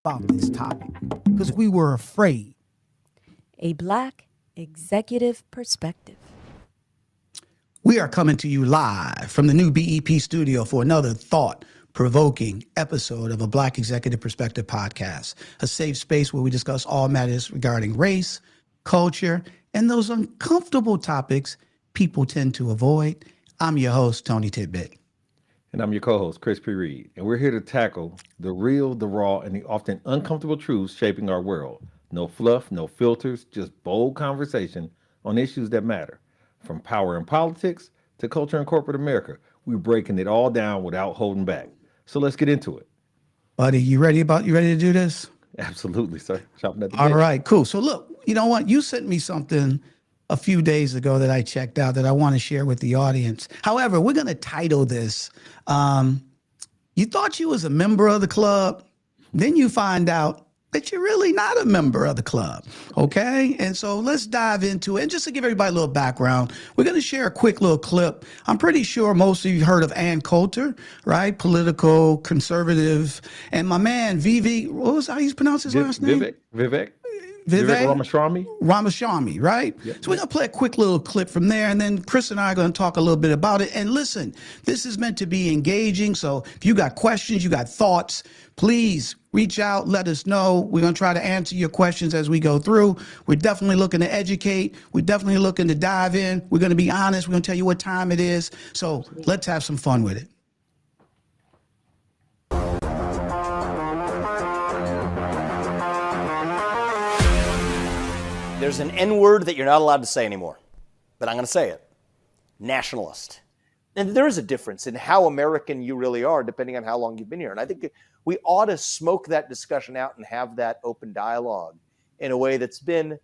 about this topic because we were afraid. A Black executive perspective. We are coming to you live from the new BEP studio for another thought-provoking episode of a Black Executive Perspective podcast, a safe space where we discuss all matters regarding race, culture, and those uncomfortable topics people tend to avoid. I'm your host, Tony Tidbit. And I'm your co-host, Chris P. Reed. And we're here to tackle the real, the raw, and the often uncomfortable truths shaping our world. No fluff, no filters, just bold conversation on issues that matter. From power and politics to culture and corporate America, we're breaking it all down without holding back. So let's get into it. Buddy, you ready to do this? Absolutely, sir. Shopping at the All bit. right, cool. So look, you know what? You sent me something a few days ago that I checked out that I want to share with the audience. However, we're going to title this, You Thought You Was a Member of the Club, then you find out that you're really not a member of the club, okay? And so let's dive into it. And just to give everybody a little background, we're going to share a quick little clip. I'm pretty sure most of you heard of Ann Coulter, right? Political conservative. And my man, how you pronounce his last name? Vivek Vivek Ramaswamy, right? Yep. So we're going to play a quick little clip from there, and then Chris and I are going to talk a little bit about it. And listen, this is meant to be engaging, so if you got questions, you got thoughts, please reach out, let us know. We're going to try to answer your questions as we go through. We're definitely looking to educate. We're definitely looking to dive in. We're going to be honest. We're going to tell you what time it is. So let's have some fun with it. There's an N word that you're not allowed to say anymore, but I'm going to say it. Nationalist. And there is a difference in how American you really are, depending on how long you've been here. And I think we ought to smoke that discussion out and have that open dialogue in a way that's been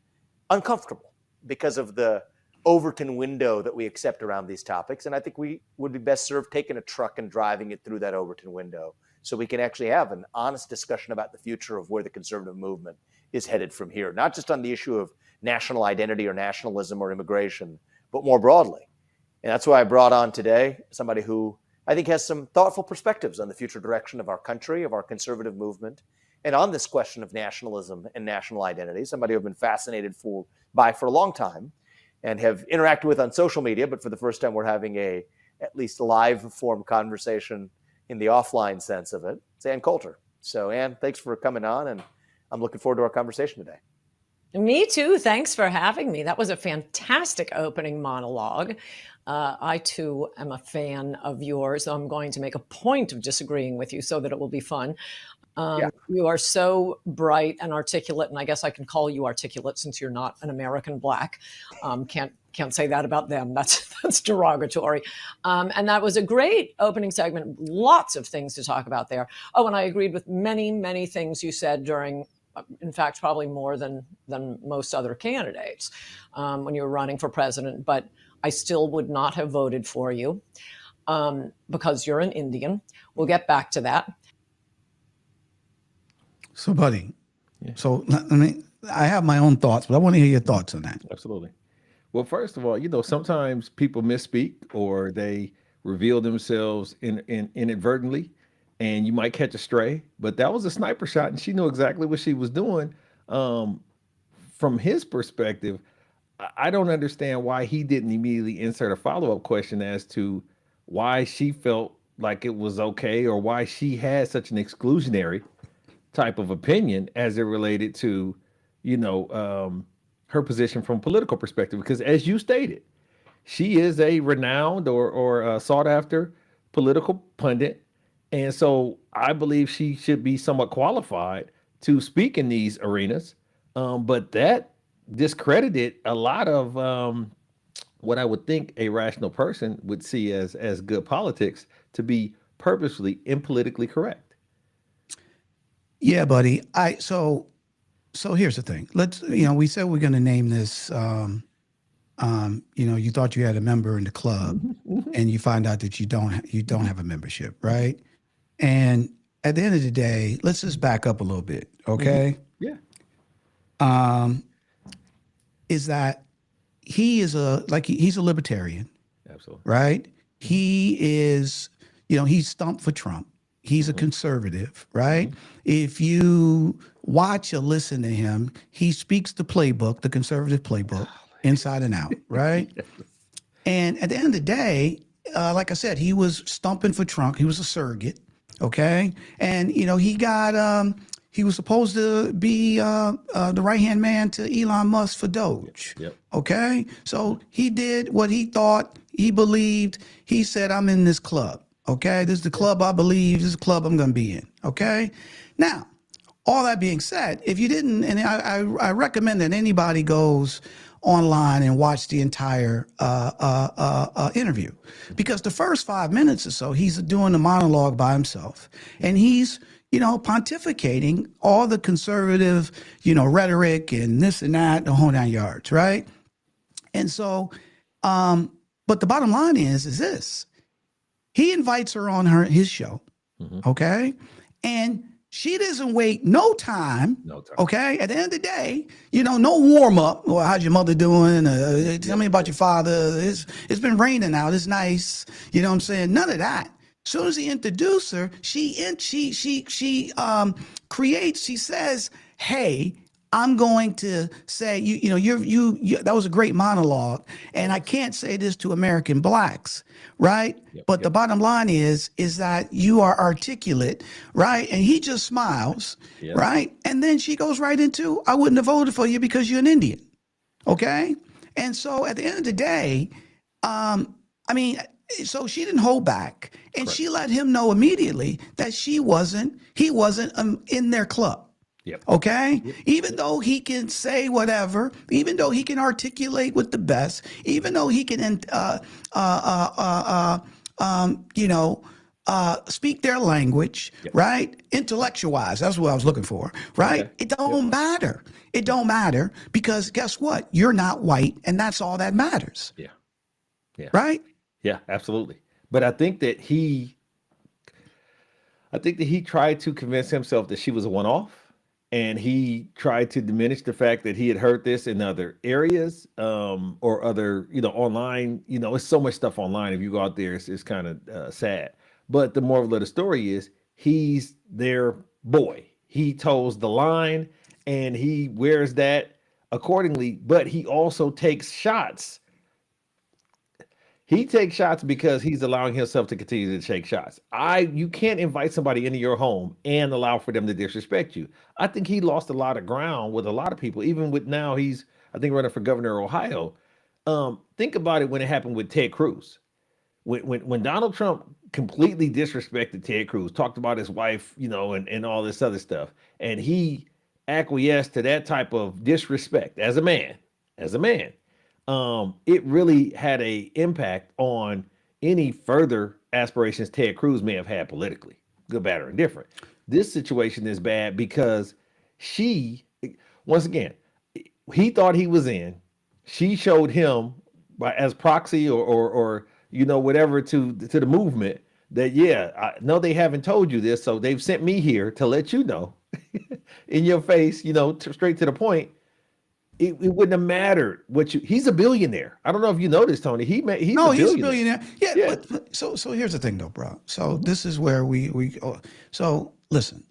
uncomfortable because of the Overton window that we accept around these topics. And I think we would be best served taking a truck and driving it through that Overton window so we can actually have an honest discussion about the future of where the conservative movement is headed from here, not just on the issue of national identity or nationalism or immigration, but more broadly. And that's why I brought on today somebody who I think has some thoughtful perspectives on the future direction of our country, of our conservative movement, and on this question of nationalism and national identity, somebody I've been fascinated by for a long time and have interacted with on social media, but for the first time we're having at least live form conversation in the offline sense of it. It's Ann Coulter. So Ann, thanks for coming on, and I'm looking forward to our conversation today. Me too. Thanks for having me. That was a fantastic opening monologue. I too am a fan of yours. I'm going to make a point of disagreeing with you so that it will be fun. You are so bright and articulate, and I guess I can call you articulate since you're not an American Black. Can't say that about them. That's derogatory. And that was a great opening segment. Lots of things to talk about there. Oh, and I agreed with many, many things you said during, in fact, probably more than most other candidates when you were running for president. But I still would not have voted for you because you're an Indian. We'll get back to that. So, buddy, I have my own thoughts, but I want to hear your thoughts on that. Absolutely. Well, first of all, sometimes people misspeak or they reveal themselves inadvertently, and you might catch a stray. But that was a sniper shot, and she knew exactly what she was doing. From his perspective, I don't understand why he didn't immediately insert a follow-up question as to why she felt like it was okay or why she had such an exclusionary type of opinion as it related to, her position from a political perspective. Because as you stated, she is a renowned or sought after political pundit. And so I believe she should be somewhat qualified to speak in these arenas. But that discredited a lot of what I would think a rational person would see as good politics to be purposely impolitically correct. Yeah, buddy. So here's the thing. We said we're going to name this, you thought you had a member in the club and you find out that you don't have a membership, right? And at the end of the day, let's just back up a little bit, okay? Yeah. Is that he's a libertarian. Absolutely. Right? He is, he stumped for Trump. He's a conservative, right? If you watch or listen to him, he speaks the playbook, the conservative playbook, inside and out, right? And at the end of the day, like I said, he was stumping for Trump. He was a surrogate, okay? And you know, he was supposed to be the right-hand man to Elon Musk for Doge. Yep. Okay? So he did what he thought, he believed. He said, I'm in this club. Okay? This is the club I believe. This is the club I'm going to be in. Okay? Now, all that being said, if you didn't, and I recommend that anybody goes online and watch the entire interview, because the first 5 minutes or so, he's doing a monologue by himself, and he's, you know, pontificating all the conservative, you know, rhetoric and this and that, the whole 9 yards, right? And so, but the bottom line is this: he invites her on his show, okay, and she doesn't wait no time. Okay. At the end of the day, you know, no warm up. Well, how's your mother doing? Tell me about your father. It's been raining out. It's nice. You know what I'm saying? None of that. As soon as he introduced her, she creates. She says, "Hey, I'm going to say, you know, you that was a great monologue, and I can't say this to American blacks, right? But the bottom line is that you are articulate, right?" And he just smiles, right? And then she goes right into, "I wouldn't have voted for you because you're an Indian," okay? And so at the end of the day, I mean, so she didn't hold back, and she let him know immediately that he wasn't in their club. Okay. Even though he can say whatever, even though he can articulate with the best, even though he can, you know, speak their language, right? Intellectualize. That's what I was looking for, right? It don't matter. It don't matter, because guess what? You're not white, and that's all that matters. Right? Yeah, absolutely. But I think that he tried to convince himself that she was a one-off. And he tried to diminish the fact that he had heard this in other areas, or other, you know, online. You know, it's so much stuff online. If you go out there, it's kind of sad. But the moral of the story is he's their boy. He toes the line, and he wears that accordingly. But he also takes shots. He takes shots because he's allowing himself to continue to take shots. You can't invite somebody into your home and allow for them to disrespect you. I think he lost a lot of ground with a lot of people, even with now he's, I think, running for governor of Ohio. Think about it when it happened with Ted Cruz. When Donald Trump completely disrespected Ted Cruz, talked about his wife, you know, and all this other stuff, and he acquiesced to that type of disrespect as a man, it really had an impact on any further aspirations Ted Cruz may have had politically, good, bad, or indifferent. This situation is bad because once again, he thought he was in. She showed him as proxy or you know, whatever to the movement that, I know they haven't told you this, so they've sent me here to let you know in your face, you know, straight to the point. It wouldn't have mattered he's a billionaire. I don't know if you noticed, Tony. He's a billionaire. Yeah. But so here's the thing though, bro. So this is where so listen.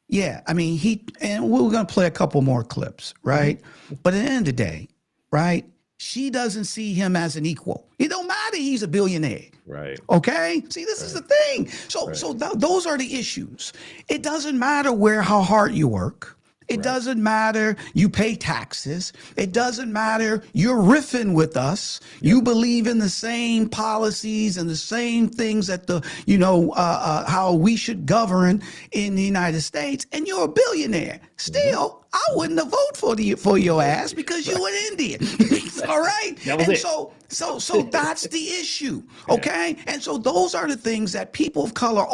Yeah. I mean, and we're going to play a couple more clips, right? But at the end of the day, right? She doesn't see him as an equal. It don't matter. He's a billionaire. Right. Okay. See, this is the thing. So those are the issues. It doesn't matter how hard you work. It doesn't matter you pay taxes. It doesn't matter you're riffing with us. You believe in the same policies and the same things that how we should govern in the United States. And you're a billionaire. Still, I wouldn't have voted for your ass because you're an Indian. All right. So that's the issue. Okay. And so those are the things that people of color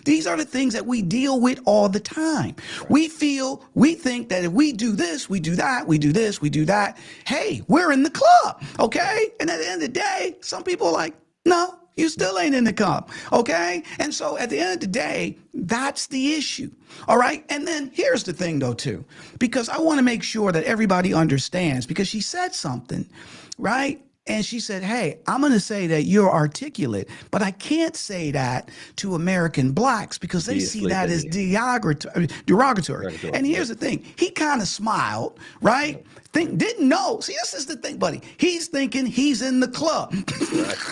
these are the things that we deal with all the time. We think that if we do this, we do that, we do this, we do that. Hey, we're in the club. Okay. And at the end of the day, some people are like, no, you still ain't in the club. Okay. And so at the end of the day, that's the issue. All right. And then here's the thing though, too, because I want to make sure that everybody understands, because she said something, right? And she said, hey, I'm going to say that you're articulate, but I can't say that to American blacks because they see that as derogatory. And here's the thing. He kind of smiled, right? Didn't know. See, this is the thing, buddy. He's thinking he's in the club.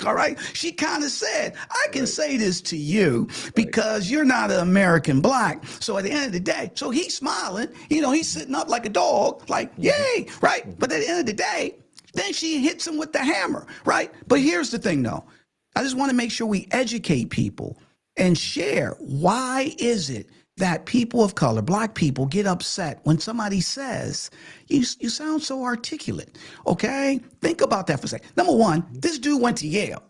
All right. She kind of said, I can say this to you because you're not an American black. So at the end of the day, so he's smiling, he's sitting up like a dog, like, yay, right? But at the end of the day, then she hits him with the hammer, right? But here's the thing, though. I just want to make sure we educate people and share. Why is it that people of color, black people, get upset when somebody says, you sound so articulate, okay? Think about that for a second. Number one, this dude went to Yale.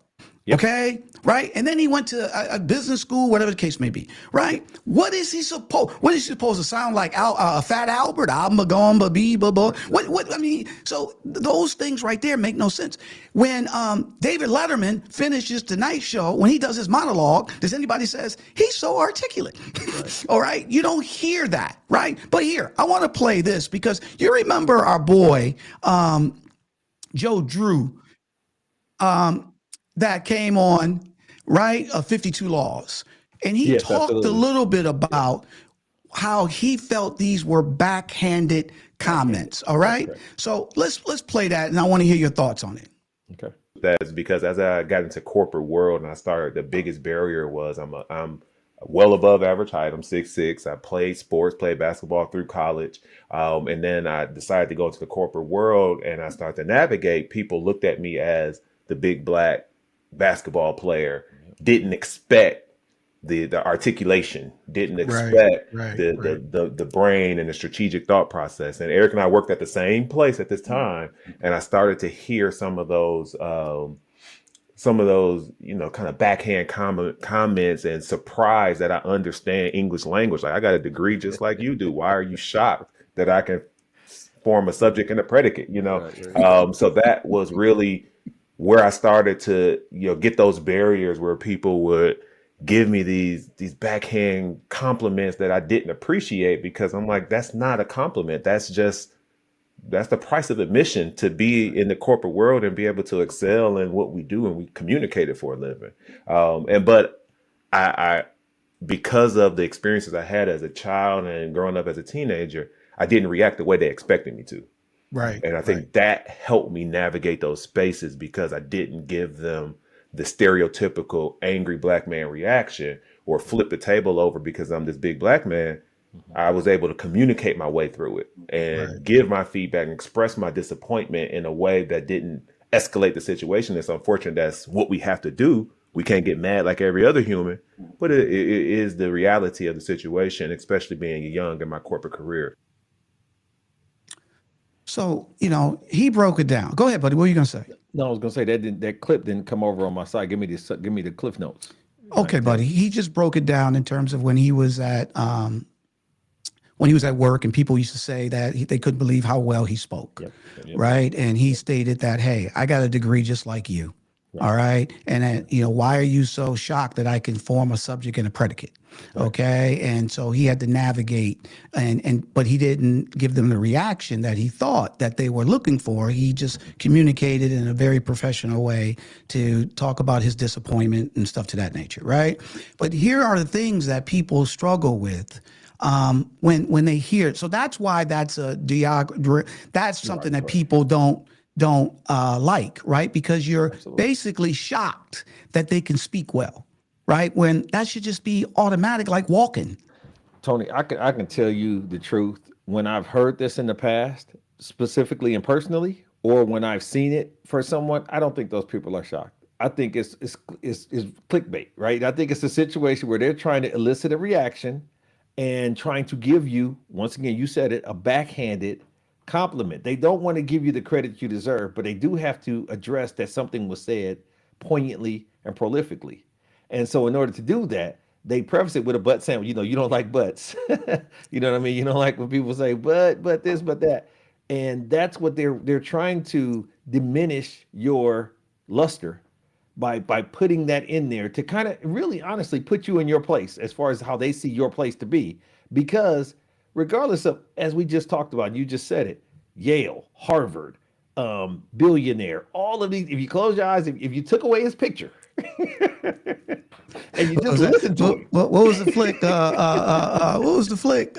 Yep. Okay, right, and then he went to a business school, whatever the case may be, right? What is he supposed to sound like? Fat Albert? What? I mean, so those things right there make no sense. When David Letterman finishes Tonight Show, when he does his monologue, does anybody says he's so articulate? Right. All right, you don't hear that, right? But here, I want to play this because you remember our boy Joe Drew. That came on, right, 52 Laws. And he talked a little bit about how he felt these were backhanded comments, all right? So let's play that, and I want to hear your thoughts on it. Okay. That's because as I got into corporate world and I started, the biggest barrier was I'm well above average height. I'm 6'6". I played sports, played basketball through college. And then I decided to go into the corporate world and I started to navigate. People looked at me as the big black basketball player, didn't expect the articulation, didn't expect the brain and the strategic thought process. And Eric and I worked at the same place at this time, and I started to hear some of those kind of backhand comments and surprise that I understand English language. Like, I got a degree just like you do. Why are you shocked that I can form a subject and a predicate? So that was really where I started to, get those barriers where people would give me these backhand compliments that I didn't appreciate, because I'm like, that's not a compliment. That's the price of admission to be in the corporate world and be able to excel in what we do, and we communicate it for a living. But I because of the experiences I had as a child and growing up as a teenager, I didn't react the way they expected me to. Right. And I think that helped me navigate those spaces, because I didn't give them the stereotypical angry black man reaction or flip the table over because I'm this big black man. I was able to communicate my way through it and give my feedback and express my disappointment in a way that didn't escalate the situation. It's unfortunate. That's what we have to do. We can't get mad like every other human, but it is the reality of the situation, especially being young in my corporate career. So, he broke it down. Go ahead, buddy. What were you going to say? No, I was going to say that clip didn't come over on my side. Give me the Cliff Notes. Okay, buddy. He just broke it down in terms of when he was at work, and people used to say that they couldn't believe how well he spoke, right? And he stated that, hey, I got a degree just like you, all right? And why are you so shocked that I can form a subject and a predicate? Okay. And so he had to navigate, but he didn't give them the reaction that he thought that they were looking for. He just communicated in a very professional way to talk about his disappointment and stuff to that nature, right? But here are the things that people struggle with when they hear it. So that's why that's that's something that people don't like, right? Because you're basically shocked that they can speak well. Right? When that should just be automatic, like walking. Tony, I can tell you the truth. When I've heard this in the past, specifically and personally, or when I've seen it for someone, I don't think those people are shocked. I think it's clickbait, right? I think it's a situation where they're trying to elicit a reaction and trying to give you, once again, you said it, a backhanded compliment. They don't want to give you the credit you deserve, but they do have to address that something was said poignantly and prolifically. And so in order to do that, they preface it with a but sandwich. You don't like buts. You know what I mean? You don't like when people say, but this, but that. And that's what they're trying to diminish your luster by putting that in there to kind of really honestly put you in your place as far as how they see your place to be. Because regardless of, as we just talked about, you just said it, Yale, Harvard, billionaire. All of these, if you close your eyes, if you took away his picture and you just listen to it. What was the flick? What was the flick?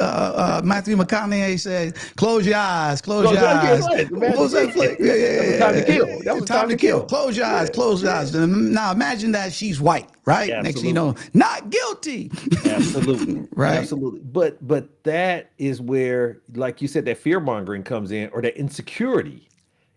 Matthew McConaughey said, "Close your eyes, close your eyes." What was that flick? Yeah. Time to kill. That was Time to kill. Close your eyes, close your eyes. Now imagine that she's white, right? Yeah, next thing you know, not guilty. Absolutely. Right. Absolutely. But that is where, like you said, that fear mongering comes in, or that insecurity.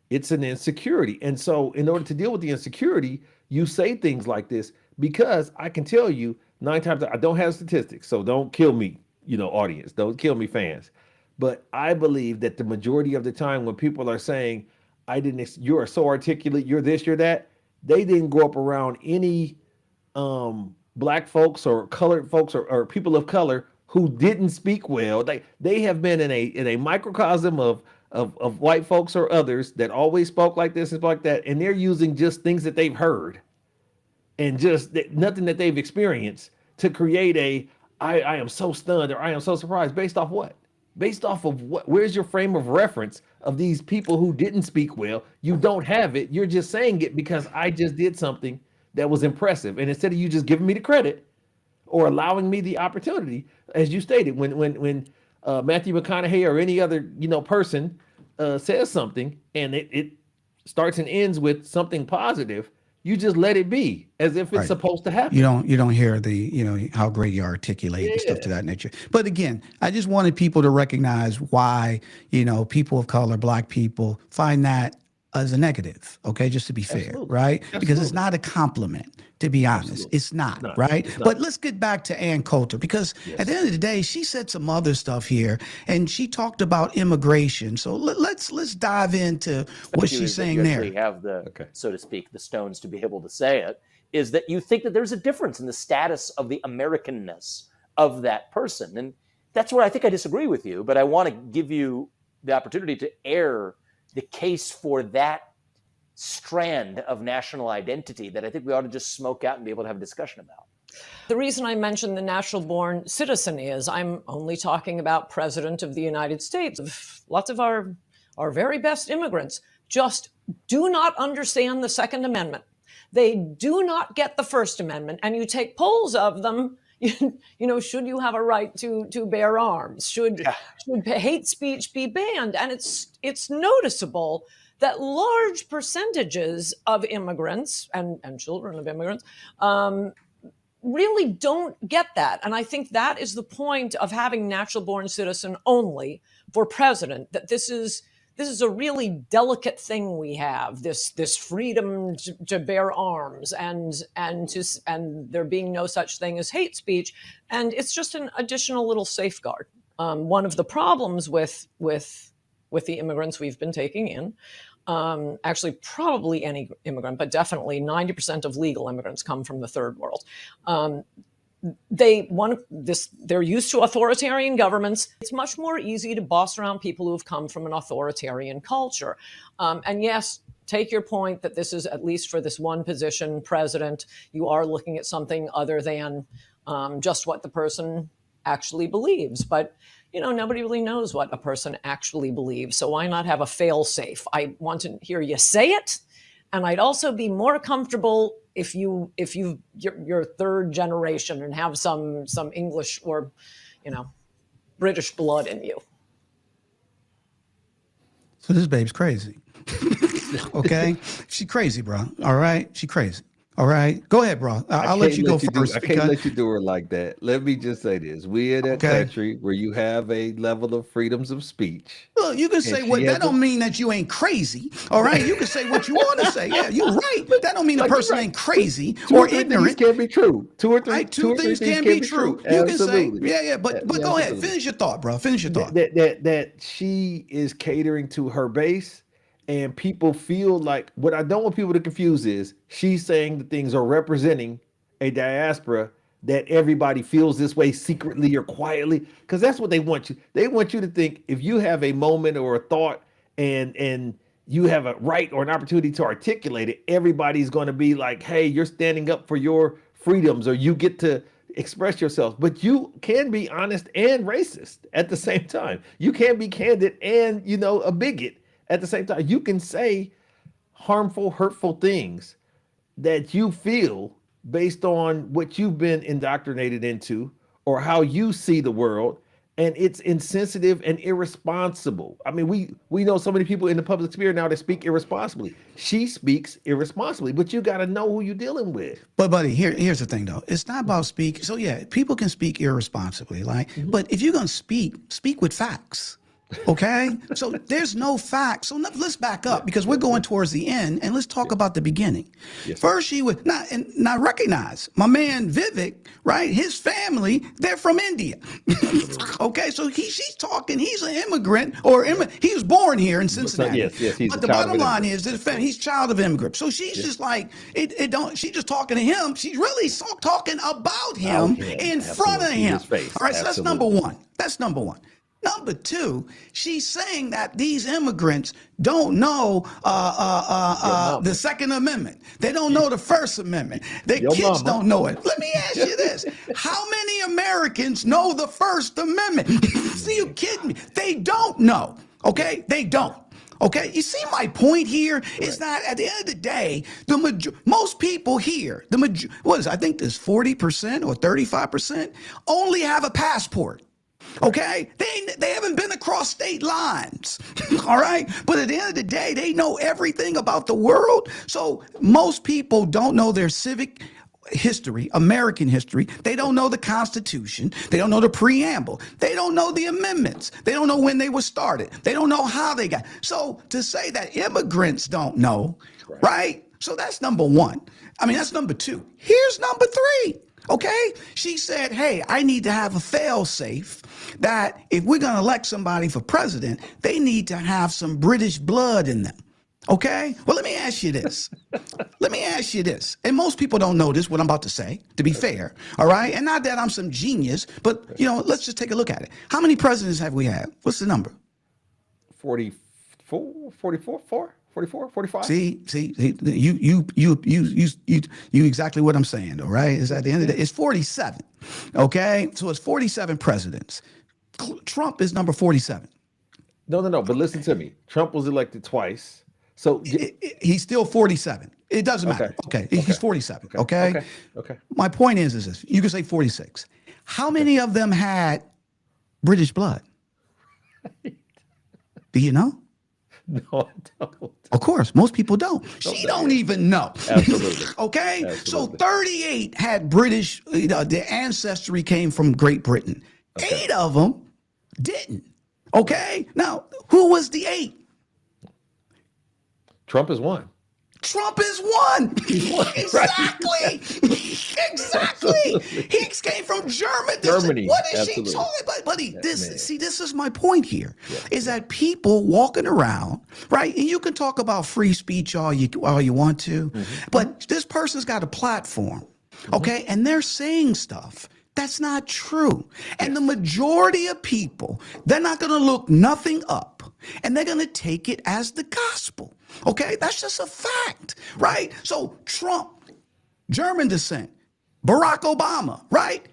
It's an insecurity. And so in order to deal with the insecurity, you say things like this, because I can tell you 9 times, I don't have statistics, so don't kill me, audience, don't kill me, fans. But I believe that the majority of the time when people are saying, you are so articulate, you're this, you're that, they didn't grow up around any black folks or colored folks or people of color who didn't speak well. They have been in a microcosm of white folks or others that always spoke like this and like that, and they're using just things that they've heard and just nothing that they've experienced to create I am so stunned, or I am so surprised, based off what? Based off of what? Where's your frame of reference of these people who didn't speak well? You don't have it. You're just saying it because I just did something that was impressive. And instead of you just giving me the credit or allowing me the opportunity, as you stated, when Matthew McConaughey or any other person says something and it starts and ends with something positive, you just let it be as if it's supposed to happen. You don't hear the how great you articulate and stuff to that nature. But again, I just wanted people to recognize why people of color, black people, find that as a negative. Okay, just to be fair, right? Because it's not a compliment. To be honest, it's not, right? It's not. But let's get back to Ann Coulter, because at the end of the day, she said some other stuff here, and she talked about immigration. So let's dive into what she's saying there. You have so to speak, the stones to be able to say it, is that you think that there's a difference in the status of the Americanness of that person. And that's where I think I disagree with you, but I want to give you the opportunity to air the case for that strand of national identity that I think we ought to just smoke out and be able to have a discussion about. The reason I mentioned the natural born citizen is I'm only talking about President of the United States. Lots of our very best immigrants just do not understand the Second Amendment. They do not get the First Amendment. And you take polls of them, should you have a right to bear arms? Should hate speech be banned? And it's noticeable that large percentages of immigrants and children of immigrants really don't get that. And I think that is the point of having natural born citizen only for president, that this is a really delicate thing we have, this freedom to bear arms and there being no such thing as hate speech. And it's just an additional little safeguard. One of the problems with the immigrants we've been taking in, actually probably any immigrant, but definitely 90% of legal immigrants come from the third world. They're used to authoritarian governments. It's much more easy to boss around people who have come from an authoritarian culture. And yes, take your point that this is, at least for this one position, president, you are looking at something other than just what the person actually believes. But nobody really knows what a person actually believes. So why not have a fail safe? I want to hear you say it. And I'd also be more comfortable if you're third generation and have some English or, British blood in you. So this babe's crazy. Okay? She crazy, bro. All right? She crazy. All right, go ahead, bro. I'll let you go first. I can't let you do her like that. Let me just say this: we in a country where you have a level of freedoms of speech. Look, you can say what. That don't mean that you ain't crazy. All right, you can say what you want to say. Yeah, you're right, but that don't mean the person ain't crazy or ignorant. Two things can be true. Two things can be true. You can say, yeah, but go ahead. Finish your thought, bro. Finish your thought. That she is catering to her base. And people feel like, what I don't want people to confuse is she's saying that things are representing a diaspora that everybody feels this way secretly or quietly, because that's what they want you. They want you to think if you have a moment or a thought and you have a right or an opportunity to articulate it, everybody's going to be like, hey, you're standing up for your freedoms or you get to express yourself. But you can be honest and racist at the same time. You can be candid and, a bigot at the same time, you can say harmful, hurtful things that you feel based on what you've been indoctrinated into or how you see the world, and it's insensitive and irresponsible. I mean, we know so many people in the public sphere now that speak irresponsibly. She speaks irresponsibly, but you got to know who you're dealing with. But buddy, here's the thing though. It's not about speak. So yeah, people can speak irresponsibly, like, but if you're gonna speak with facts. Okay, so there's no facts. So let's back up because we're going towards the end, and let's talk about the beginning. First, she would not recognize my man Vivek, right? His family, they're from India. Okay, so she's talking. He's an immigrant, he was born here in Cincinnati. Yes, he's but a the child of bottom an line is that he's child of immigrant. So she's just like she's just talking to him. She's really talking about him in front of him. His face. All right, so that's number one. That's number one. Number two, she's saying that these immigrants don't know the Second Amendment. They don't know the First Amendment. Their kids don't know it. Let me ask you this. How many Americans know the First Amendment? See, you kidding me? They don't know. Okay? They don't. Okay, you see my point here is that at the end of the day, most people here, I think there's 40% or 35% only have a passport. Okay, they haven't been across state lines. All right, but at the end of the day, they know everything about the world. So most people don't know their civic history, American history. They don't know the Constitution. They don't know the preamble. They don't know the amendments. They don't know when they were started. They don't know how they got. So to say that immigrants don't know, right? So that's number one. I mean, that's number two. Here's number three. Okay, she said, hey, I need to have a fail safe that if we're going to elect somebody for president, they need to have some British blood in them. Okay, well, let me ask you this. And most people don't know this, what I'm about to say, to be fair. All right. And not that I'm some genius, but, let's just take a look at it. How many presidents have we had? What's the number? 44, 45. See, you exactly what I'm saying, all right? Is at the end of the day, it's 47. Okay, so it's 47 presidents. Trump is number 47. No. But listen to me. Trump was elected twice, so he's still 47. It doesn't matter. Okay, he's 47. Okay. My point is this: you can say 46. How many of them had British blood? Do you know? No, I don't. Of course, most people don't. She don't even know. Absolutely. Okay? Absolutely. So 38 had British, their ancestry came from Great Britain. 8 of them didn't. Okay? Now, who was the 8? Trump is one. Trump is one. Exactly. Exactly. He came from Germany. What is she talking about? Buddy, this is my point here, is that people walking around, right? And you can talk about free speech all you want to, but this person's got a platform, okay? And they're saying stuff that's not true. And the majority of people, they're not going to look nothing up, and they're going to take it as the gospel. Okay, that's just a fact, right? So Trump, German descent, Barack Obama, right?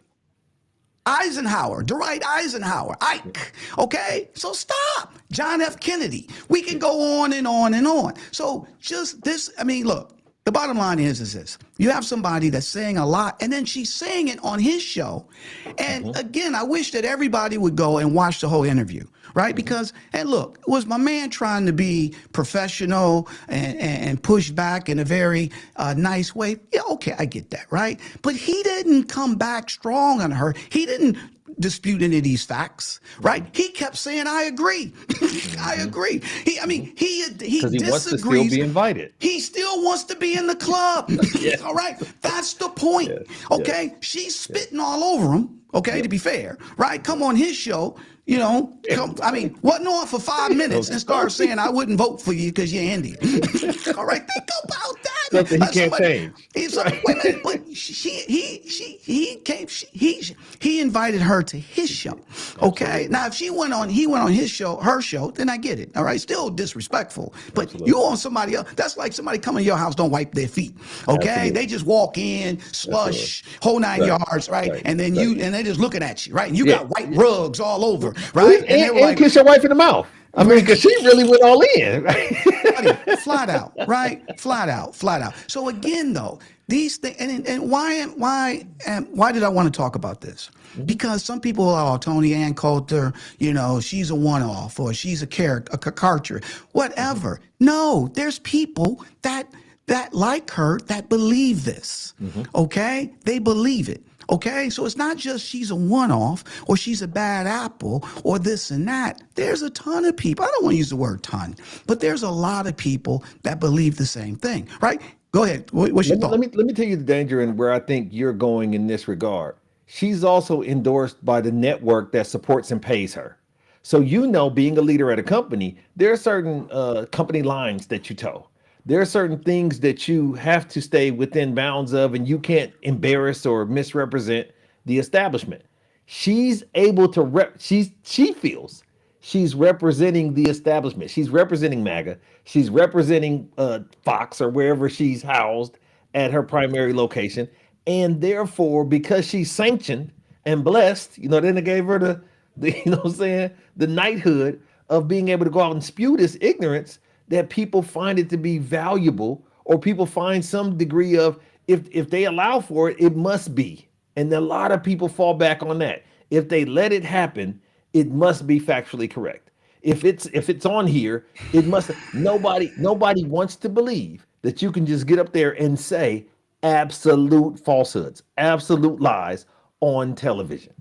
Eisenhower, Dwight Eisenhower, Ike, okay? So stop. John F. Kennedy. We can go on and on and on. So just this, I mean, look, the bottom line is this. You have somebody that's saying a lot, and then she's saying it on his show. And again, I wish that everybody would go and watch the whole interview, right? Because, and look, was my man trying to be professional and push back in a very nice way? Yeah, okay, I get that, right? But he didn't come back strong on her. He didn't dispute any of these facts, right? He kept saying, I agree. I agree. He Because he wants to still disagrees. be invited. He still wants to be in the club. All right. That's the point. Okay. She's spitting all over him. Okay. To be fair. Right. Come on his show. Wasn't on for 5 minutes and started saying, I wouldn't vote for you because you're Indian. All right. Think about that. Something he can't change. Wait a minute, but he invited her to his show. Okay. Now, if he went on his show, her show, then I get it. All right. Still disrespectful. But you on somebody else. That's like somebody coming to your house, don't wipe their feet. Okay. Absolutely. They just walk in, slush, whole 9 yards. Right. And then and they're just looking at you. Right. And you got white rugs all over. Right. And kiss your wife in the mouth. I mean, because she really went all in. Buddy, flat out, right? Flat out, flat out. So again, though, these things, and why did I want to talk about this? Because some people, oh, Tony Ann Coulter, you know, she's a one-off, or she's a character, a caricature, whatever. No, there's people that like her that believe this. Okay, they believe it. Okay, so it's not just she's a one-off or she's a bad apple or this and that. There's a ton of people. I don't want to use the word ton, but there's a lot of people that believe the same thing, right? Go ahead. What's your thought? Let me tell you the danger and where I think you're going in this regard. She's also endorsed by the network that supports and pays her. So, you know, being a leader at a company, there are certain company lines that you toe. There are certain things that you have to stay within bounds of, and you can't embarrass or misrepresent the establishment. She's able to she feels she's representing the establishment. She's representing MAGA. She's representing Fox or wherever she's housed at her primary location. And therefore, because she's sanctioned and blessed, you know, then they gave her the you know what I'm saying, the knighthood of being able to go out and spew this ignorance, that people find it to be valuable, or people find some degree of, if they allow for it, it must be. And a lot of people fall back on that. If they let it happen, it must be factually correct. If it's on here, it must. Nobody wants to believe that you can just get up there and say absolute falsehoods, absolute lies on television.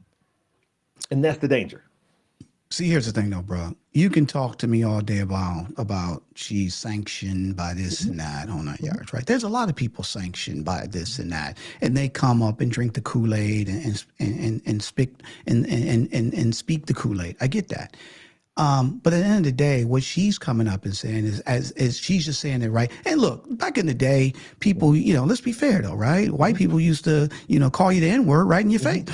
And that's the danger. See, here's the thing, though, bro. You can talk to me all day about she's sanctioned by this and that on our yards, right? There's a lot of people sanctioned by this and that, and they come up and drink the Kool-Aid and speak the Kool-Aid. I get that. But at the end of the day, what she's coming up and saying is she's just saying it right. And look, back in the day, people, you know, let's be fair though, right? White people used to, you know, call you the N-word right in your face.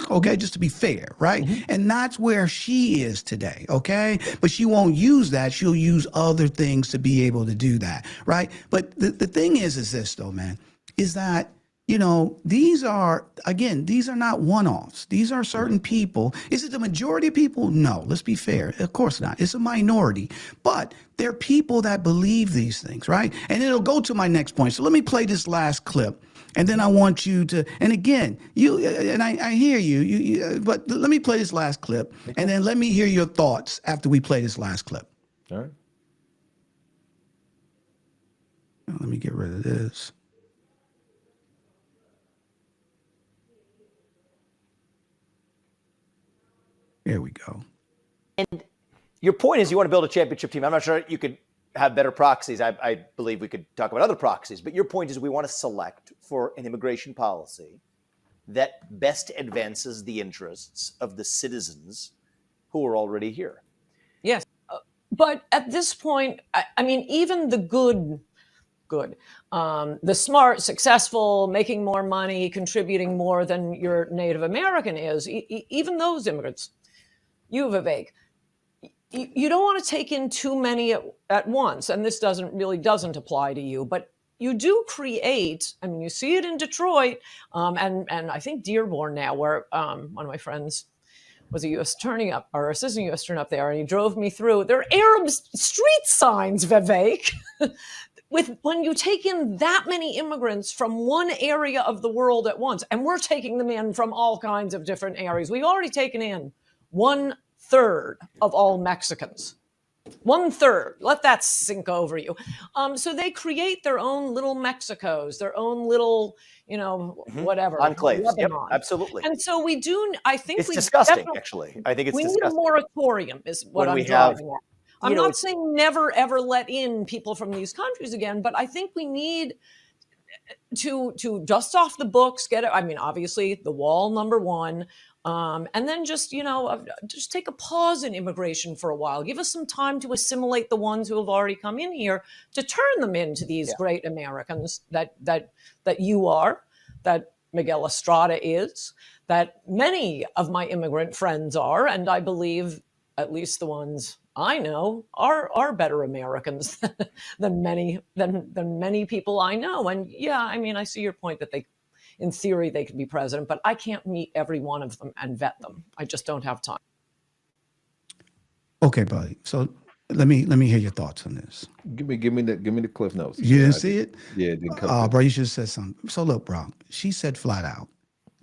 Okay, just to be fair, right? And that's where she is today, okay? But she won't use that. She'll use other things to be able to do that, right? But the thing is this though, man, is that, you know, these are not one-offs. These are certain people. Is it the majority of people? No, let's be fair. Of course not. It's a minority. But there are people that believe these things, right? And it'll go to my next point. So let me play this last clip. And then I want you to, and again, I hear you, but let me play this last clip. And then let me hear your thoughts after we play this last clip. All right. Let me get rid of this. There we go. And your point is you want to build a championship team. I'm not sure you could have better proxies. I believe we could talk about other proxies, but your point is we want to select for an immigration policy that best advances the interests of the citizens who are already here. Yes. But at this point, I mean, even the good, the smart, successful, making more money, contributing more than your Native American is, even those immigrants, you, Vivek, you don't want to take in too many at once. And this doesn't apply to you, but you do create, I mean, you see it in Detroit, and I think Dearborn now, where one of my friends was a U.S. attorney or assistant U.S. attorney up there, and he drove me through. There are Arab street signs, Vivek. When you take in that many immigrants from one area of the world at once, and we're taking them in from all kinds of different areas. We've already taken in 1/3 of all Mexicans. 1/3. Let that sink over you. So they create their own little Mexicos, their own little, whatever. Enclaves. Yep, Lebanon. absolutely. And so we do, I think it's disgusting, actually. I think it's disgusting. We need a moratorium is what I'm driving at. I'm not saying never, ever let in people from these countries again, but I think we need to dust off the books, get it. I mean, obviously the wall, number one, and then just take a pause in immigration for a while. Give us some time to assimilate the ones who have already come in here, to turn them into these great Americans that you are, that Miguel Estrada is, that many of my immigrant friends are, and I believe at least the ones I know are better Americans than many people I know. And yeah, I mean, I see your point that in theory, they could be president, but I can't meet every one of them and vet them. I just don't have time. Okay, buddy. So let me hear your thoughts on this. Give me the cliff notes You again. didn't see it? Yeah, it didn't come Oh, through. bro, you should have said something. So look, bro, she said flat out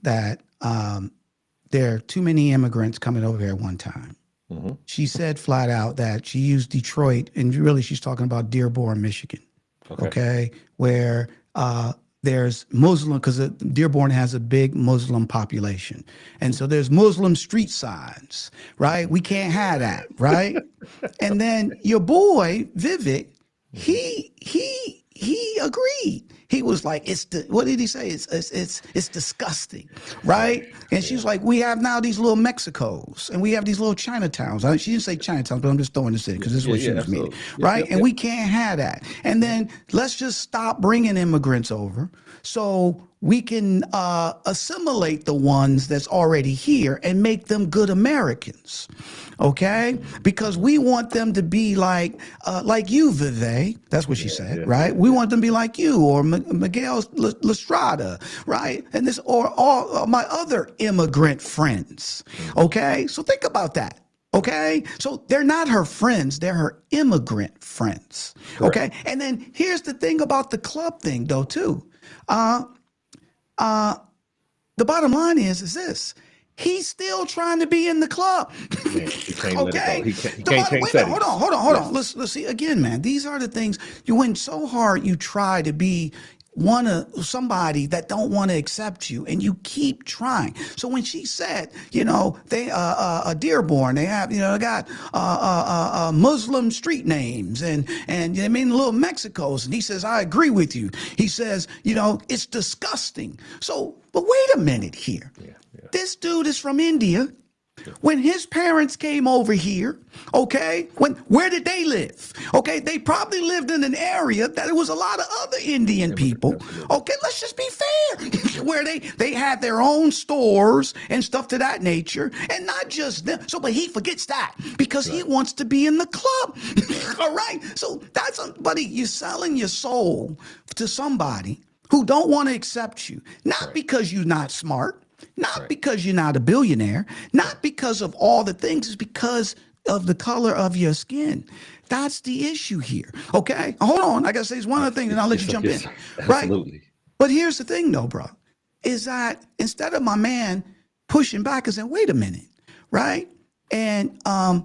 that there are too many immigrants coming over here at one time. Mm-hmm. She said flat out that she used Detroit, and really she's talking about Dearborn, Michigan. Okay, where there's Muslim, because Dearborn has a big Muslim population, and so there's Muslim street signs, right? We can't have that, right? And then your boy Vivek, he agreed. He was like, what did he say? It's disgusting, right? And she's like, we have now these little Mexicos and we have these little Chinatowns. She didn't say Chinatowns, but I'm just throwing this in because this is what she was meaning, right? And we can't have that. And then let's just stop bringing immigrants over so we can assimilate the ones that's already here and make them good Americans, okay? Because we want them to be like you, Vivek. That's what she said, right? We want them to be like you or Miguel Lestrada, right? And this or all my other immigrant friends, okay? So think about that. Okay, so they're not her friends, they're her immigrant friends. Okay, and then here's the thing about the club thing, though, too. The bottom line is this. He's still trying to be in the club. Man, he can't let it Okay. go. He can't Wait a change minute, settings. hold on. Let's see again, man. These are the things you went so hard. You try to be somebody that don't want to accept you, and you keep trying. So when she said, they Dearborn, they have, they got Muslim street names and they mean little Mexicos, and he says, I agree with you. He says, it's disgusting. So, but wait a minute here. This dude is from India. When his parents came over here, okay, where did they live? Okay, they probably lived in an area that there was a lot of other Indian people. Okay, let's just be fair, where they had their own stores and stuff to that nature, and not just them. So, but he forgets that because he wants to be in the club. All right, so buddy, you're selling your soul to somebody who don't want to accept you, not because you're not smart. Not because you're not a billionaire, not because of all the things, it's because of the color of your skin. That's the issue here. Okay? Hold on. I got to say one other thing, and I'll let you jump in. Right? Absolutely. But here's the thing, though, bro, is that instead of my man pushing back and saying, wait a minute, right? And, I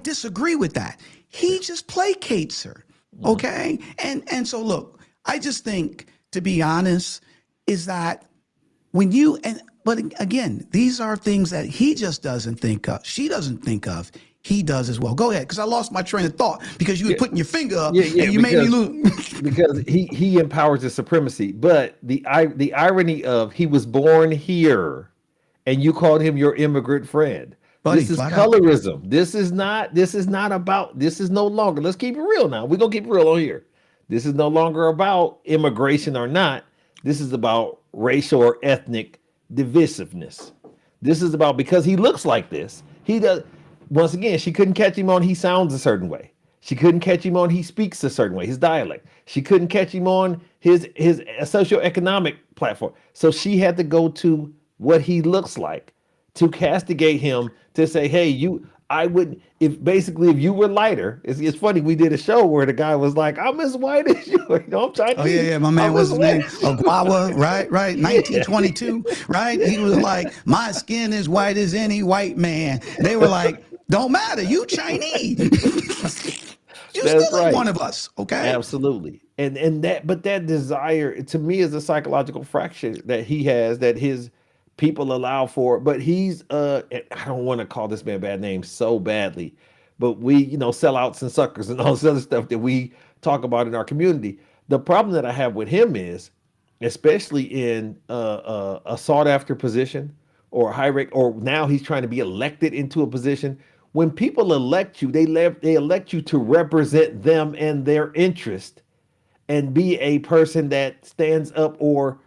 disagree with that. He just placates her. Okay? And so, look, I just think, to be honest, is that but again, these are things that he just doesn't think of. She doesn't think of. He does as well. Go ahead, because I lost my train of thought because you were putting your finger up and you made me lose. Because he empowers the supremacy. But the irony of he was born here and you called him your immigrant friend. Buddy, this is flat out. colorism. This is no longer, let's keep it real now. We're going to keep it real on here. This is no longer about immigration or not. This is about racial or ethnic divisiveness. This is about, because he looks like this, he does. Once again, she couldn't catch him on he sounds a certain way. She couldn't catch him on he speaks a certain way, his dialect. She couldn't catch him on his socioeconomic platform. So she had to go to what he looks like to castigate him, to say, hey, if you were lighter, it's funny, we did a show where the guy was like, I'm as white as you. I'm Chinese. Oh, yeah, my man, what's his name? Ogawa, right, 1922, right? He was like, my skin is white as any white man. They were like, don't matter, you Chinese. You That's still right. ain't one of us, okay? Absolutely. But that desire, to me, is a psychological fracture that he has, that his people allow for. But he's I don't want to call this man bad names so badly, but we, sellouts and suckers and all this other stuff that we talk about in our community. The problem that I have with him is, especially in a sought after position or a high rank, or now he's trying to be elected into a position. When people elect you, they elect you to represent them and their interest and be a person that stands up or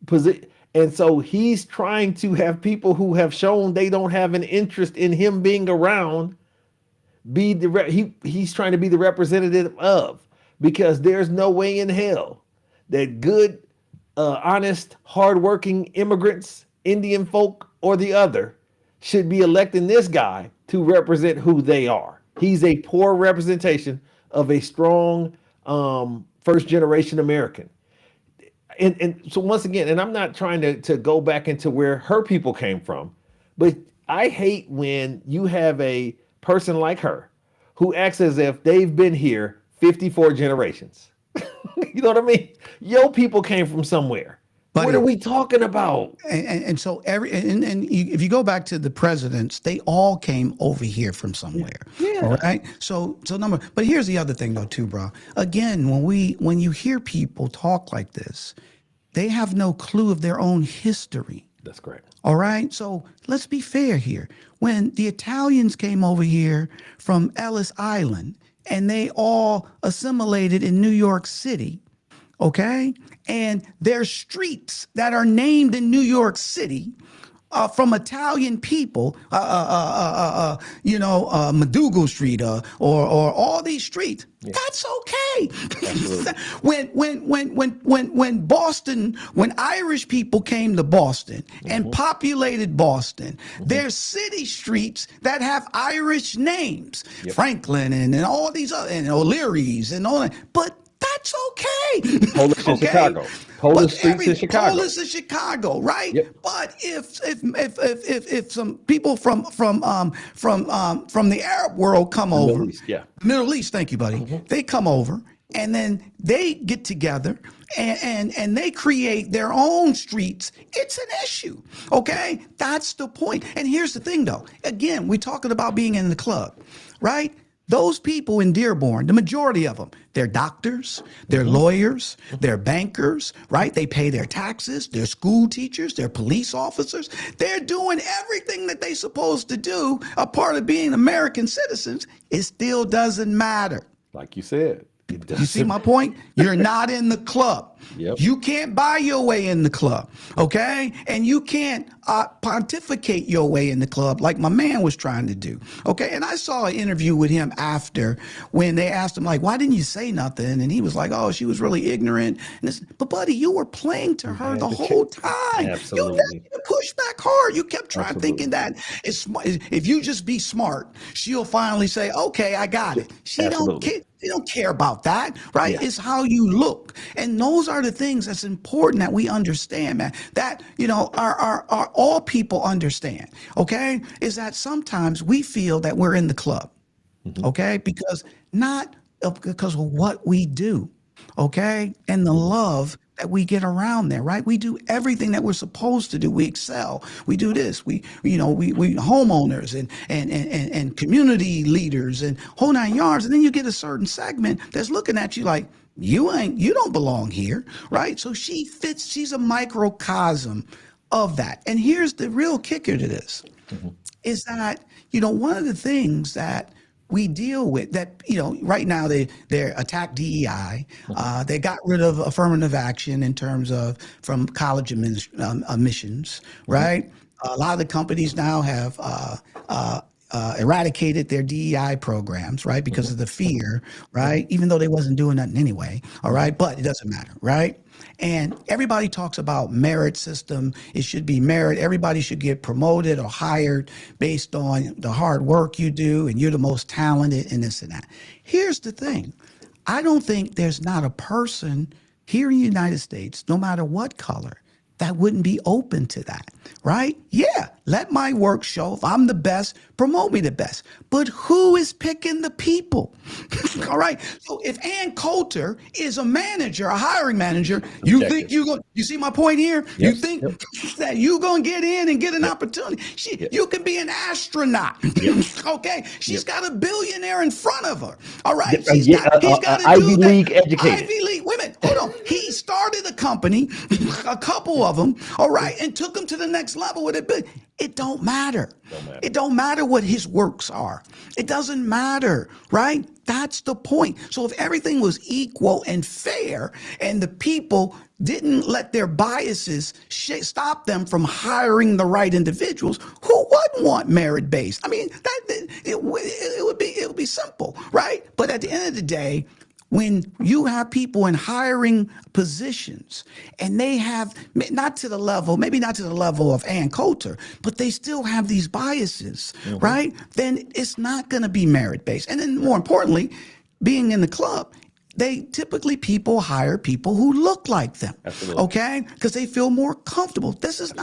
position. And so he's trying to have people who have shown they don't have an interest in him being around he's trying to be the representative of, because there's no way in hell that good, honest, hardworking immigrants, Indian folk or the other, should be electing this guy to represent who they are. He's a poor representation of a strong first generation American. And so once again, and I'm not trying to go back into where her people came from, but I hate when you have a person like her who acts as if they've been here 54 generations. You know what I mean? Your people came from somewhere. What Buddy. are we talking about? And so if you go back to the presidents, they all came over here from somewhere. Yeah. All right. But here's the other thing though, too, bro. Again, when you hear people talk like this, they have no clue of their own history. That's correct. All right. So let's be fair here. When the Italians came over here from Ellis Island and they all assimilated in New York City, okay? And there's streets that are named in New York City from Italian people, McDougal Street or all these streets. Yeah. That's okay. when Boston, when Irish people came to Boston and populated Boston, there's city streets that have Irish names, Franklin and all these other, and O'Leary's and all that. But that's okay. Polish in Chicago. Polish streets in Chicago. Polish in Chicago, right? Yep. But if some people from the Arab world come over, Middle East, yeah. Middle East, thank you, buddy. They come over and then they get together and they create their own streets. It's an issue. Okay? That's the point. And here's the thing though. Again, we're talking about being in the club, right? Those people in Dearborn, the majority of them, they're doctors, they're lawyers, they're bankers, right? They pay their taxes, they're school teachers, they're police officers. They're doing everything that they're supposed to do, a part of being American citizens. It still doesn't matter. Like you said. You see my point? You're not in the club. Yep. You can't buy your way in the club, okay? And you can't pontificate your way in the club like my man was trying to do, okay? And I saw an interview with him after when they asked him, like, why didn't you say nothing? And he was like, oh, she was really ignorant. And this, but, buddy, you were playing to her the whole time. Absolutely. You didn't push back hard. You kept trying, Absolutely. thinking that if you just be smart, she'll finally say, okay, I got it. She Absolutely. don't care. They don't care about that, right? Yeah. It's how you look. And those are the things that's important that we understand, man. That, our all people understand, okay? Is that sometimes we feel that we're in the club, okay? Because of what we do, okay? And the love that we get around there, right? We do everything that we're supposed to do. We excel. We do this. We homeowners and community leaders and whole nine yards. And then you get a certain segment that's looking at you like, you don't belong here, right? So she fits, she's a microcosm of that. And here's the real kicker to this, is that, one of the things that we deal with that, right now they're attack DEI. They got rid of affirmative action in terms of from college admissions, right? A lot of the companies now have eradicated their DEI programs, right? Because of the fear, right? Even though they wasn't doing nothing anyway, all right? But it doesn't matter, right? And everybody talks about merit system. It should be merit. Everybody should get promoted or hired based on the hard work you do and you're the most talented and this and that. Here's the thing. I don't think there's not a person here in the United States, no matter what color, that wouldn't be open to that, right? Yeah, let my work show. If I'm the best, promote me the best. But who is picking the people? All right. So if Ann Coulter is a manager, a hiring manager, you think you see my point here? Yes. You think that you're going to get in and get an opportunity? You can be an astronaut. Okay. She's got a billionaire in front of her. All right. He's got a Ivy League educated. Ivy League. Wait a minute. Hold on. He started a company, a couple of them, all right, and took them to the next level with it. But it don't matter. It don't matter what his works are. It doesn't matter, right? That's the point. So if everything was equal and fair and the people didn't let their biases stop them from hiring the right individuals, who wouldn't want merit-based? I mean, it would be simple, right? But at the end of the day, when you have people in hiring positions and they have not to the level, maybe not to the level of Ann Coulter, but they still have these biases, right? Then it's not going to be merit based. And then more importantly, being in the club, they typically people hire people who look like them. Absolutely. Okay? Because they feel more comfortable. This is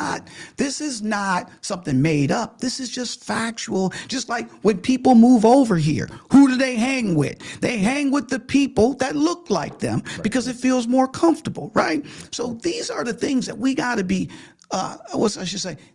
not something made up. This is just factual. Just like when people move over here, who do they hang with? They hang with the people that look like them because it feels more comfortable, right? So these are the things that we got to be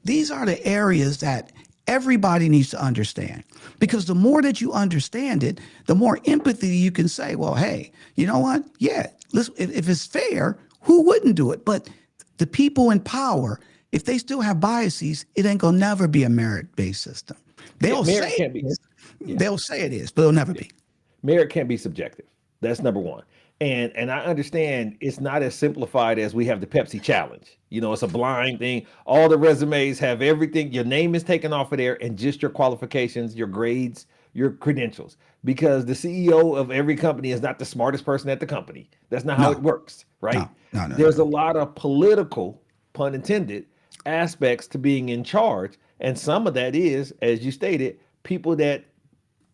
these are the areas that everybody needs to understand, because the more that you understand it, the more empathy you can say, well, hey, you know what? Yeah, listen, if it's fair, who wouldn't do it? But the people in power, if they still have biases, it ain't gonna never be a merit-based system. They'll Merit say can't be. they'll say it is, but it'll never be. Merit can't be subjective. That's number one. And I understand it's not as simplified as we have the Pepsi challenge. You know, it's a blind thing. All the resumes have everything. Your name is taken off of there and just your qualifications, your grades, your credentials. Because the CEO of every company is not the smartest person at the company. That's not how it works, right? No. There's a lot of political, pun intended, aspects to being in charge. And some of that is, as you stated, people that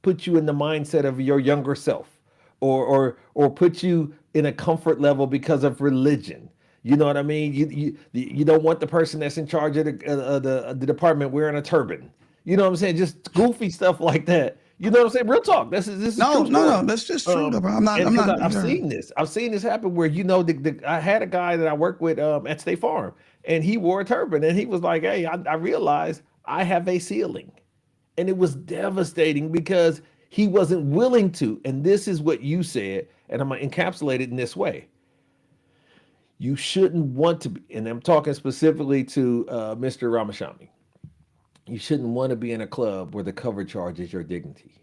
put you in the mindset of your younger self, or put you in a comfort level because of religion. You know what I mean? You don't want the person that's in charge of the department wearing a turban. You know what I'm saying? Just goofy stuff like that. You know what I'm saying? Real talk. This is No, true story. that's just true. Bro. I've seen this. I've seen this happen where, you know, I had a guy that I worked with at State Farm, and he wore a turban, and he was like, "Hey, I realized I have a ceiling," and it was devastating because he wasn't willing to. And this is what you said, and I'm gonna encapsulate it in this way. You shouldn't want to be, and I'm talking specifically to Mr. Ramashami. You shouldn't want to be in a club where the cover charge is your dignity.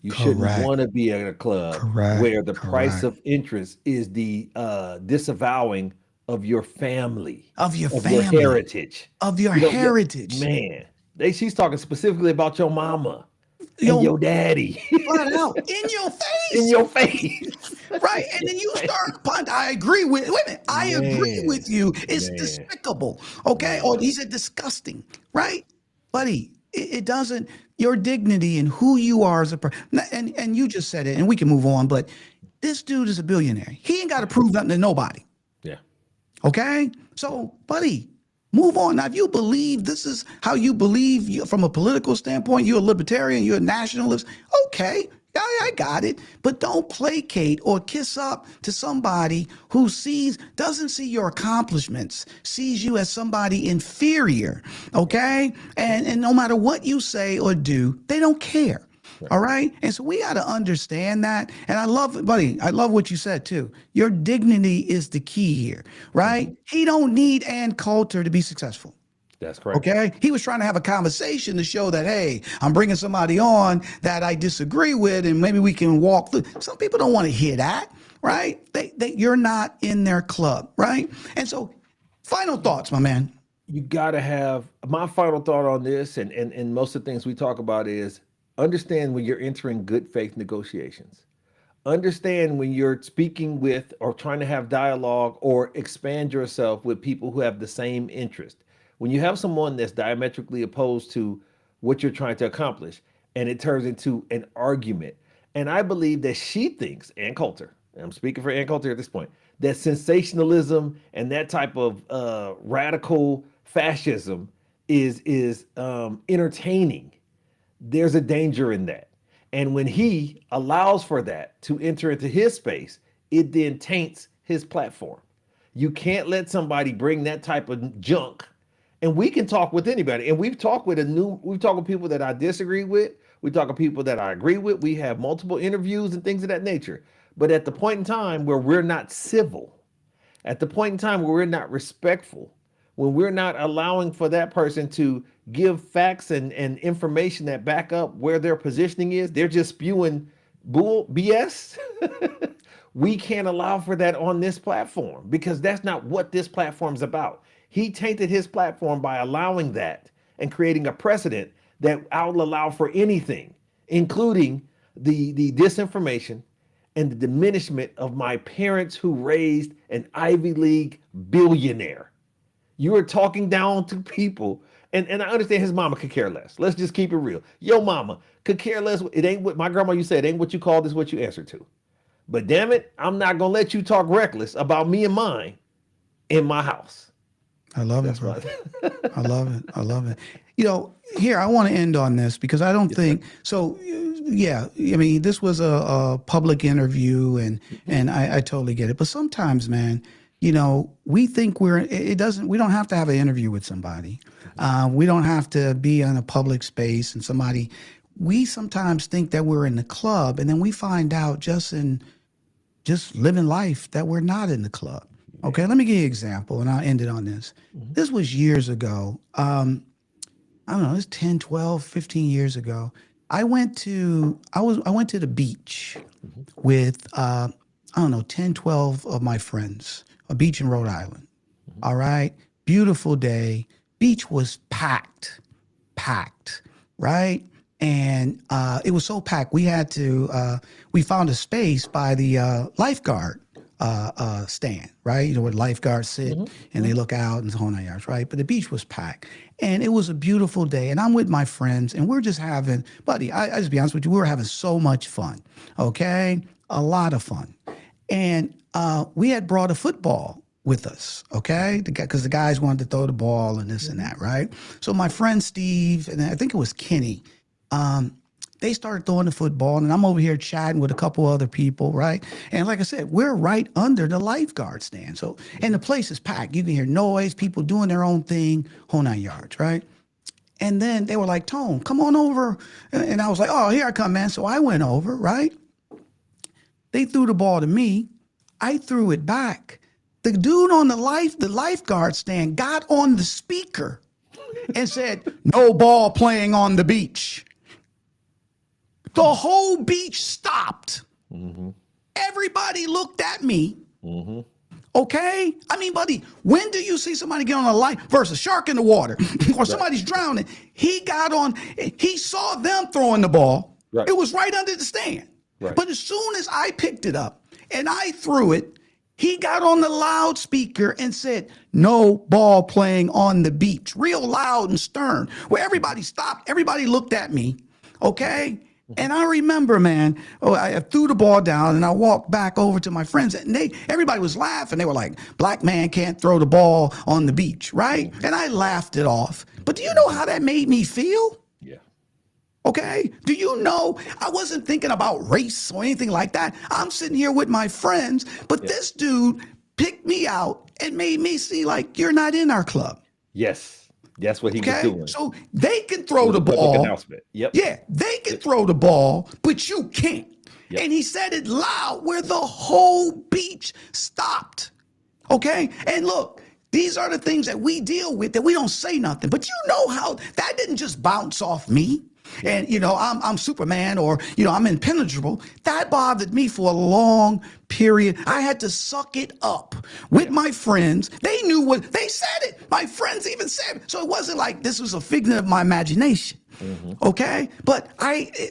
You shouldn't want to be in a club where the price of interest is the disavowing of your family, of your heritage, heritage. Man, she's talking specifically about your mama and your daddy. Flat out in your face. In your face. Right. And then you start, I agree with, wait a minute, I agree with you. It's despicable. Okay. Or he said disgusting. Right. Buddy, it doesn't, your dignity and who you are as a person. And you just said it, and we can move on, but this dude is a billionaire. He ain't got to prove nothing to nobody. Yeah. Okay. So, buddy, move on. Now, if you believe this is how you believe from a political standpoint, you're a libertarian, you're a nationalist, okay, I got it. But don't placate or kiss up to somebody who doesn't see your accomplishments, sees you as somebody inferior, okay? And no matter what you say or do, they don't care. All right. And so we got to understand that. And I love what you said too. Your dignity is the key here, right? He don't need Ann Coulter to be successful. That's correct. Okay. He was trying to have a conversation to show that, hey, I'm bringing somebody on that I disagree with, and maybe we can walk through. Some people don't want to hear that, right? You're not in their club, right? And so final thoughts, my man. You got to have, my final thought on this, and most of the things we talk about is, understand when you're entering good faith negotiations. Understand when you're speaking with or trying to have dialogue or expand yourself with people who have the same interest. When you have someone that's diametrically opposed to what you're trying to accomplish, and it turns into an argument. And I believe that she thinks, Ann Coulter, and I'm speaking for Ann Coulter at this point, that sensationalism and that type of radical fascism is entertaining. There's a danger in that. And when he allows for that to enter into his space, it then taints his platform. You can't let somebody bring that type of junk. And we can talk with anybody. And we've talked with people that I disagree with. We talk with people that I agree with. We have multiple interviews and things of that nature. But at the point in time where we're not civil, at the point in time where we're not respectful, when we're not allowing for that person to give facts and information that back up where their positioning is, they're just spewing BS. We can't allow for that on this platform, because that's not what this platform is about. He tainted his platform by allowing that and creating a precedent that will allow for anything, including the disinformation and the diminishment of my parents who raised an Ivy League billionaire. You are talking down to people. And I understand his mama could care less. Let's just keep it real. Your mama could care less. It ain't what my grandma used to say. It ain't what you call this, what you answer to. But damn it, I'm not going to let you talk reckless about me and mine in my house. I love That's it, bro. right. I love it. I love it. You know, here, I want to end on this because I don't think so. Yeah, I mean, this was a public interview, and I totally get it. But sometimes, man, you know, we think we don't have to have an interview with somebody. We don't have to be in a public space and we sometimes think that we're in the club, and then we find out just living life that we're not in the club. Okay, let me give you an example, and I'll end it on this. This was years ago. I don't know, it's 10, 12, 15 years ago. I went to the beach with, I don't know, 10, 12 of my friends, a beach in Rhode Island. All right. Beautiful day. Beach was packed, right? And it was so packed, we found a space by the lifeguard stand, right? You know, where lifeguards sit and they look out and the whole 9 yards, right? But the beach was packed. And it was a beautiful day. And I'm with my friends and we're just having, buddy, I just be honest with you, we were having so much fun, okay? A lot of fun. And we had brought a football with us, okay? Because the guys wanted to throw the ball and this and that, right? So my friend Steve, and I think it was Kenny, they started throwing the football, and I'm over here chatting with a couple other people, right? And like I said, we're right under the lifeguard stand. So, and the place is packed. You can hear noise, people doing their own thing, whole 9 yards, right? And then they were like, Tone, come on over. And I was like, oh, here I come, man. So I went over, right? They threw the ball to me. I threw it back. The dude on the lifeguard stand got on the speaker and said, no ball playing on the beach. The whole beach stopped. Everybody looked at me. Okay? I mean, buddy, when do you see somebody get on a life versus shark in the water or somebody's drowning? He got on, he saw them throwing the ball. Right. It was right under the stand. Right. But as soon as I picked it up and I threw it, he got on the loudspeaker and said, no ball playing on the beach, real loud and stern, where everybody stopped. Everybody looked at me. Okay? And I remember, man, I threw the ball down and I walked back over to my friends and everybody was laughing. They were like, black man can't throw the ball on the beach, right? And I laughed it off. But do you know how that made me feel? Yeah. Okay. Do you know I wasn't thinking about race or anything like that? I'm sitting here with my friends, but this dude picked me out and made me see like, you're not in our club. Yes. That's what he was doing. So they can throw the ball. Yep. Yeah, they can throw the ball, but you can't. Yep. And he said it loud where the whole beach stopped. Okay. And look, these are the things that we deal with that we don't say nothing. But you know how that didn't just bounce off me. And, you know, I'm Superman or, you know, I'm impenetrable. That bothered me for a long period. I had to suck it up with my friends. They knew what they said it. My friends even said it. So it wasn't like this was a figment of my imagination. Okay. But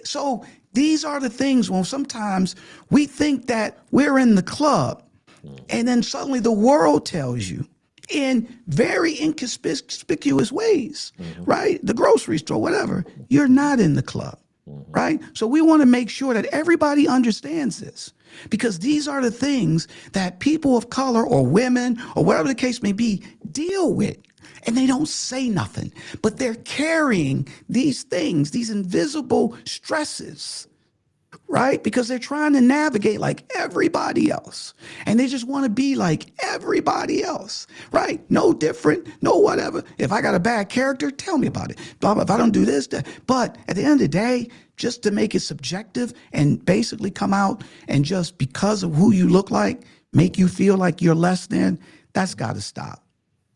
so these are the things when sometimes we think that we're in the club and then suddenly the world tells you in very inconspicuous ways, right? The grocery store, whatever, you're not in the club, right? So we want to make sure that everybody understands this because these are the things that people of color or women or whatever the case may be deal with. And they don't say nothing, but they're carrying these things, these invisible stresses, right? Because they're trying to navigate like everybody else. And they just want to be like everybody else, right? No different, no whatever. If I got a bad character, tell me about it. Blah, blah, if I don't do this, that. But at the end of the day, just to make it subjective and basically come out and just because of who you look like, make you feel like you're less than, that's got to stop.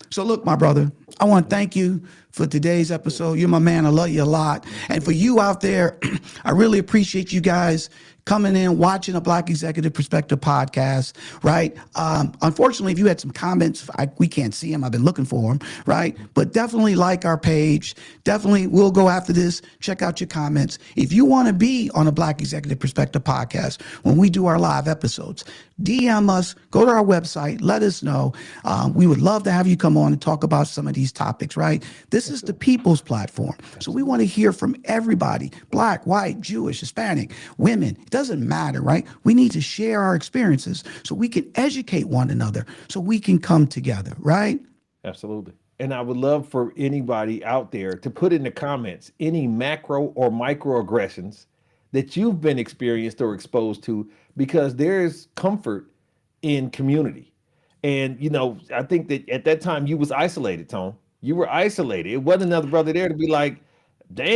So look, my brother, I want to thank you for today's episode. You're my man. I love you a lot. And for you out there, I really appreciate you guys coming in, watching a Black Executive Perspective podcast, right? Unfortunately, if you had some comments, we can't see them. I've been looking for them, right? But definitely like our page. Definitely, we'll go after this. Check out your comments. If you want to be on a Black Executive Perspective podcast when we do our live episodes, DM us, go to our website, let us know. We would love to have you come on and talk about some of these topics, right? This is the people's platform. So we want to hear from everybody, Black, white, Jewish, Hispanic, women. It doesn't matter, right? We need to share our experiences so we can educate one another, so we can come together, right? Absolutely. And I would love for anybody out there to put in the comments any macro or microaggressions that you've been experienced or exposed to, because there is comfort in community. And, I think that at that time you was isolated, Tone. You were isolated. It wasn't another brother there to be like, damn.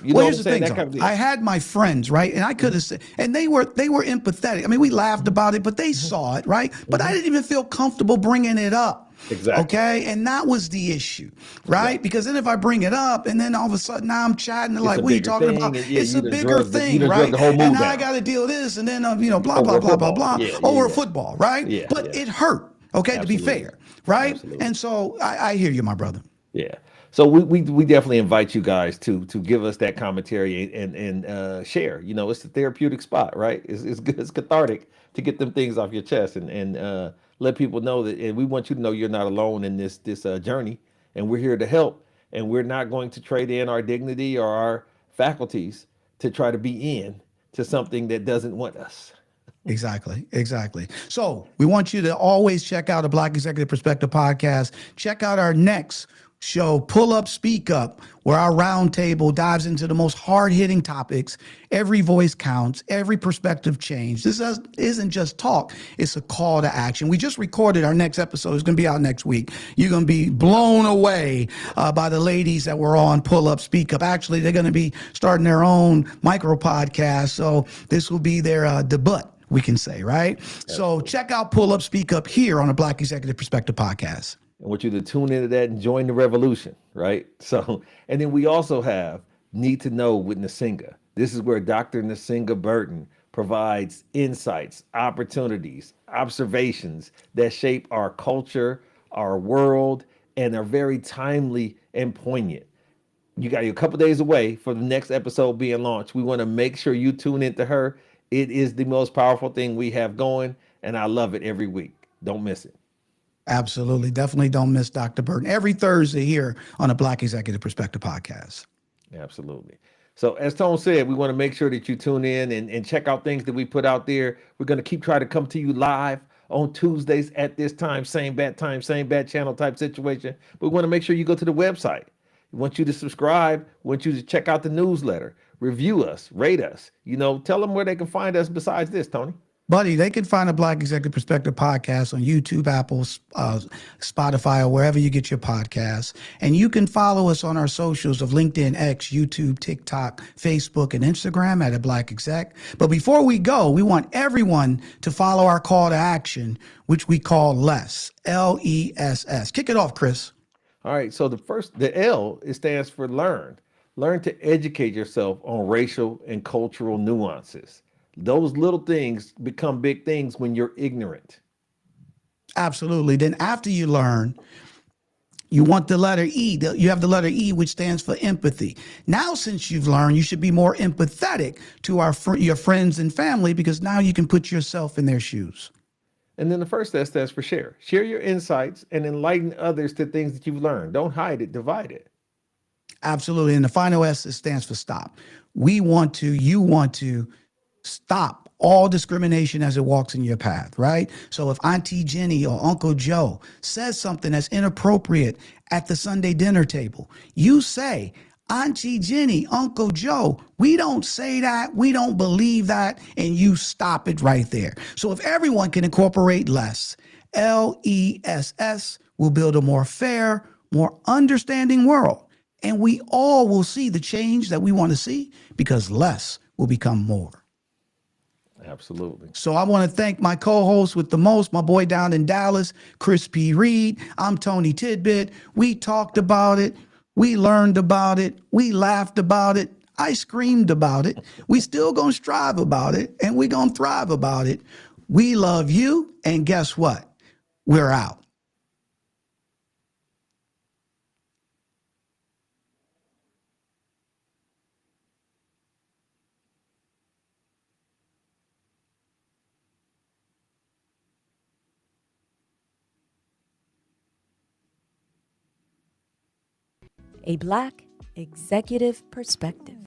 You know what Here's I'm the saying? thing, That Tom. kind of thing. I had my friends, right? And I could have said, and they were empathetic. I mean, we laughed about it, but they saw it, right? But I didn't even feel comfortable bringing it up. Exactly. Okay. And that was the issue, right? Because then if I bring it up and then all of a sudden now I'm chatting, they're like, a what are you bigger talking thing, about? and yeah, It's you a done bigger drugged the- you thing, done drugged right? the whole And mood now I down. got to deal with this and then, blah, blah, Over blah, blah, football. blah, Yeah, over yeah. football, right? Yeah, But yeah. it hurt, okay, to be Absolutely. fair, right? Absolutely. And so I hear you, my brother. Yeah. So we definitely invite you guys to give us that commentary and share. It's a therapeutic spot, right? It's good. It's cathartic to get them things off your chest and let people know that. And we want you to know you're not alone in this journey, and we're here to help. And we're not going to trade in our dignity or our faculties to try to be in to something that doesn't want us. Exactly. So we want you to always check out a Black Executive Perspective podcast. Check out our next show, Pull Up, Speak Up, where our roundtable dives into the most hard-hitting topics. Every voice counts, every perspective change. This isn't just talk, it's a call to action. We just recorded our next episode. It's going to be out next week. You're going to be blown away by the ladies that were on Pull Up, Speak Up. Actually, they're going to be starting their own micro podcast, so this will be their debut, we can say, right? So check out Pull Up, Speak Up here on the Black Executive Perspective podcast. I want you to tune into that and join the revolution, right? So, and then we also have Need to Know with Nsinga. This is where Dr. Nsinga Burton provides insights, opportunities, observations that shape our culture, our world, and are very timely and poignant. You got a couple days away for the next episode being launched. We want to make sure you tune into her. It is the most powerful thing we have going, and I love it every week. Don't miss it. Absolutely. Definitely don't miss Dr. Burton every Thursday here on the Black Executive Perspective podcast. Absolutely. So as Tone said, we want to make sure that you tune in and check out things that we put out there. We're going to keep trying to come to you live on Tuesdays at this time, same bat channel type situation. But we want to make sure you go to the website. We want you to subscribe. We want you to check out the newsletter, review us, rate us, tell them where they can find us besides this, Tony. Buddy, they can find a Black Executive Perspective podcast on YouTube, Apple, Spotify, or wherever you get your podcasts. And you can follow us on our socials of LinkedIn, X, YouTube, TikTok, Facebook, and Instagram at a Black Exec. But before we go, we want everyone to follow our call to action, which we call LESS, L-E-S-S. Kick it off, Chris. All right. So the L, it stands for learn. Learn to educate yourself on racial and cultural nuances. Those little things become big things when you're ignorant. Absolutely. Then after you learn, you want the letter E. You have the letter E, which stands for empathy. Now, since you've learned, you should be more empathetic to your friends and family, because now you can put yourself in their shoes. And then the first S stands for share. Share your insights and enlighten others to things that you've learned. Don't hide it, divide it. Absolutely. And the final S, it stands for stop. You want to stop all discrimination as it walks in your path, right? So if Auntie Jenny or Uncle Joe says something that's inappropriate at the Sunday dinner table, you say, Auntie Jenny, Uncle Joe, we don't say that, we don't believe that, and you stop it right there. So if everyone can incorporate LESS, L-E-S-S, we'll build a more fair, more understanding world. And we all will see the change that we want to see, because less will become more. Absolutely. So I want to thank my co-host with the most, my boy down in Dallas, Chris P. Reed. I'm Tony Tidbit. We talked about it. We learned about it. We laughed about it. I screamed about it. We still gonna strive about it, and we gonna thrive about it. We love you, and guess what? We're out. A Black Executive Perspective.